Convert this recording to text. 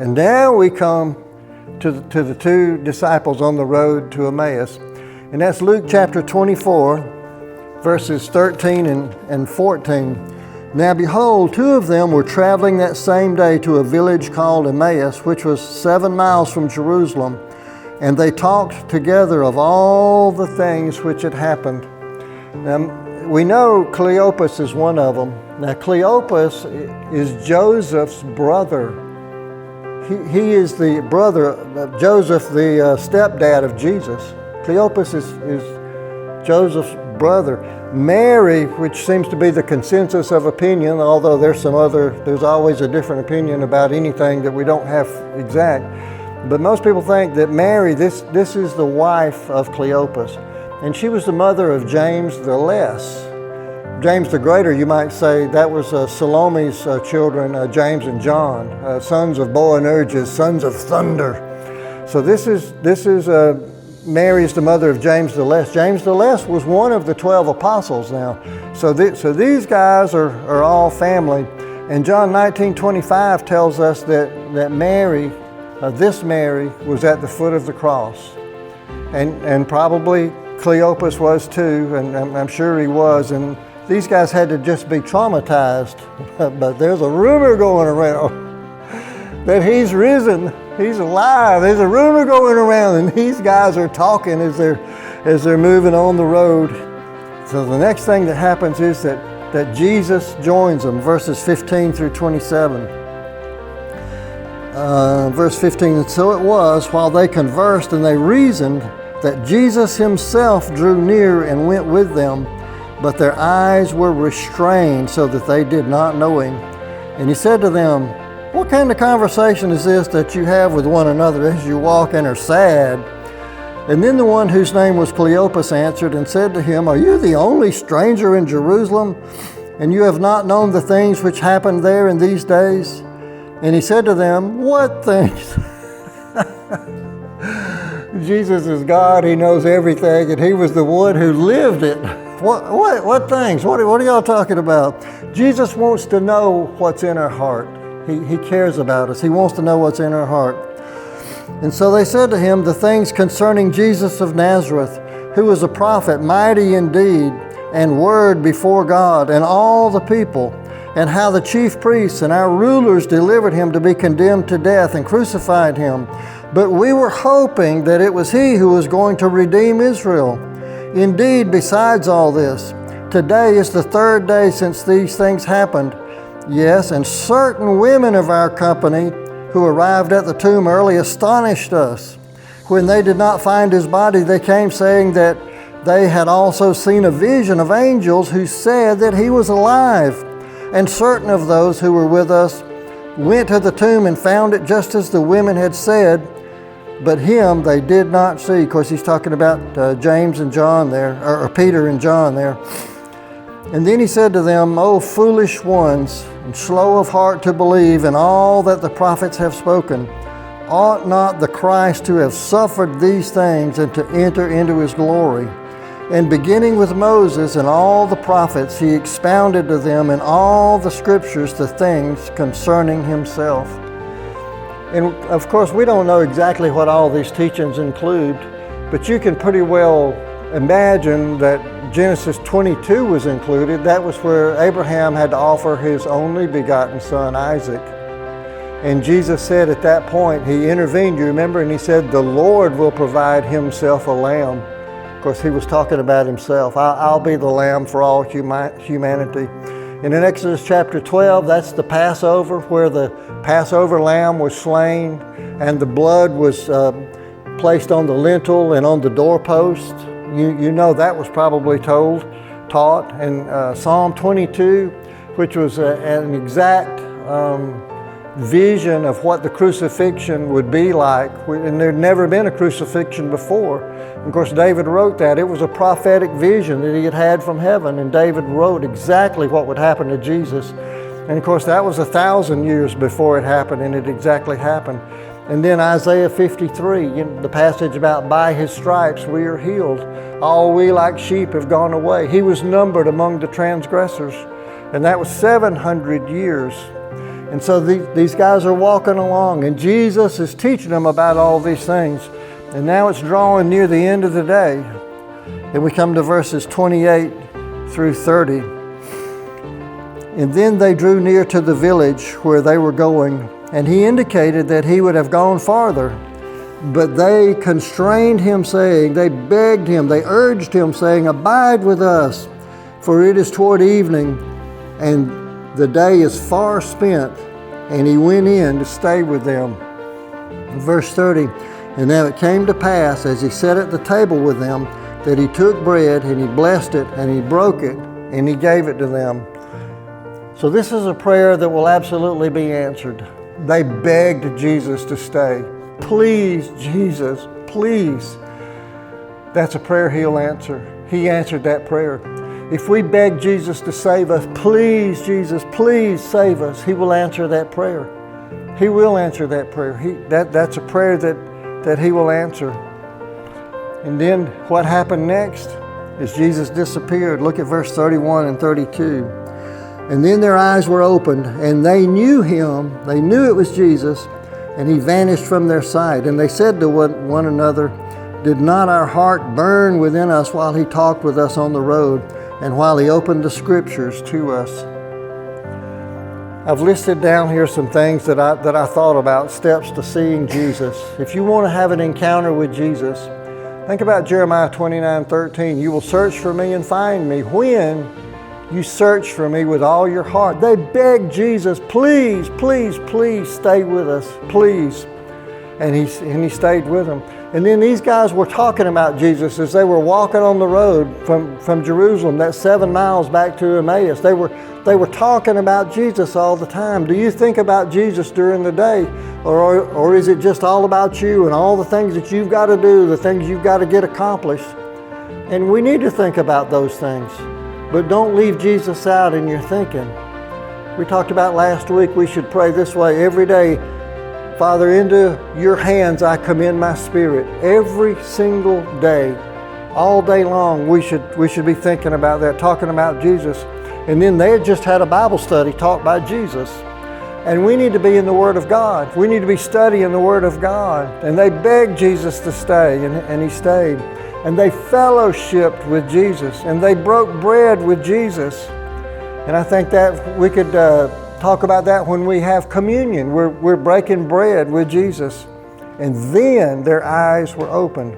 And now we come to the two disciples on the road to Emmaus. And that's Luke chapter 24, verses 13 and 14. Now behold, two of them were traveling that same day to a village called Emmaus, which was 7 miles from Jerusalem. And they talked together of all the things which had happened. Now, we know Cleopas is one of them. Now, Cleopas is Joseph's brother. He is the brother of Joseph, the stepdad of Jesus. Cleopas is Joseph's brother. Mary, which seems to be the consensus of opinion, although there's always a different opinion about anything that we don't have exact. But most people think that Mary, this is the wife of Cleopas. And she was the mother of James the Less. James the Greater, you might say, that was Salome's children, James and John, sons of Boanerges, sons of thunder. So this is Mary's the mother of James the Less. James the Less was one of the 12 apostles now. So these guys are all family. And John 19:25 tells us that Mary, this Mary, was at the foot of the cross. And probably Cleopas was too, and I'm sure he was. And these guys had to just be traumatized. But there's a rumor going around that he's risen. He's alive. There's a rumor going around, and these guys are talking as they're moving on the road. So the next thing that happens is that Jesus joins them, verses 15 through 27. Verse 15, and so it was, while they conversed and they reasoned, that Jesus himself drew near and went with them, but their eyes were restrained so that they did not know him. And he said to them, what kind of conversation is this that you have with one another as you walk and are sad? And then the one whose name was Cleopas answered and said to him, are you the only stranger in Jerusalem, and you have not known the things which happened there in these days? And he said to them, what things? Jesus is God, he knows everything, and he was the one who lived it. What things? What are y'all talking about? Jesus wants to know what's in our heart. He cares about us. He wants to know what's in our heart. And so they said to him, the things concerning Jesus of Nazareth, who was a prophet, mighty in deed and word before God and all the people, and how the chief priests and our rulers delivered him to be condemned to death and crucified him. But we were hoping that it was he who was going to redeem Israel. Indeed, besides all this, today is the third day since these things happened. Yes, and certain women of our company who arrived at the tomb early astonished us. When they did not find his body, they came saying that they had also seen a vision of angels who said that he was alive. And certain of those who were with us went to the tomb and found it just as the women had said, but him they did not see. Of course, he's talking about James and John there, or Peter and John there. And then he said to them, O foolish ones, and slow of heart to believe in all that the prophets have spoken. Ought not the Christ to have suffered these things and to enter into his glory? And beginning with Moses and all the prophets, he expounded to them in all the scriptures the things concerning himself. And of course, we don't know exactly what all these teachings include, but you can pretty well imagine that Genesis 22 was included. That was where Abraham had to offer his only begotten son, Isaac. And Jesus said at that point, he intervened, you remember, and he said, the Lord will provide himself a lamb. Of course, he was talking about himself. I'll be the lamb for all humanity. And in Exodus chapter 12, that's the Passover, where the Passover lamb was slain and the blood was placed on the lintel and on the doorpost. You know that was probably taught. And Psalm 22, which was an exact vision of what the crucifixion would be like. And there'd never been a crucifixion before. Of course, David wrote that. It was a prophetic vision that he had had from heaven, and David wrote exactly what would happen to Jesus. And of course, that was 1,000 years before it happened, and it exactly happened. And then Isaiah 53, the passage about by his stripes we are healed. All we like sheep have gone away. He was numbered among the transgressors. And that was 700 years. And so these guys are walking along, and Jesus is teaching them about all these things. And now it's drawing near the end of the day. And we come to verses 28 through 30. And then they drew near to the village where they were going, and he indicated that he would have gone farther. But they constrained him, saying, they begged him, they urged him, saying, "Abide with us, for it is toward evening, and the day is far spent." And he went in to stay with them. Verse 30, and now it came to pass, as he sat at the table with them, that he took bread, and he blessed it, and he broke it, and he gave it to them. So this is a prayer that will absolutely be answered. They begged Jesus to stay. "Please, Jesus, please." That's a prayer he'll answer. He answered that prayer. If we beg Jesus to save us, "Please, Jesus, please save us," he will answer that prayer. He will answer that prayer. That's a prayer that he will answer. And then what happened next is Jesus disappeared. Look at verse 31 and 32. And then their eyes were opened, and they knew him. They knew it was Jesus, and he vanished from their sight. And they said to one another, "Did not our heart burn within us while he talked with us on the road, and while he opened the scriptures to us?" I've listed down here some things that I thought about, steps to seeing Jesus. If you want to have an encounter with Jesus, think about Jeremiah 29:13. "You will search for me and find me when you search for me with all your heart." They begged Jesus, "Please, please, please stay with us, please." And he stayed with them. And then these guys were talking about Jesus as they were walking on the road from Jerusalem, that 7 miles back to Emmaus. They were talking about Jesus all the time. Do you think about Jesus during the day? Or is it just all about you and all the things that you've got to do, the things you've got to get accomplished? And we need to think about those things. But don't leave Jesus out in your thinking. We talked about last week, we should pray this way every day. "Father, into your hands I commend my spirit." Every single day, all day long, we should be thinking about that, talking about Jesus. And then they had just had a Bible study taught by Jesus. And we need to be in the Word of God. We need to be studying the Word of God. And they begged Jesus to stay, and he stayed. And they fellowshiped with Jesus, and they broke bread with Jesus. And I think that we could talk about that when we have communion. We're breaking bread with Jesus. And then their eyes were opened.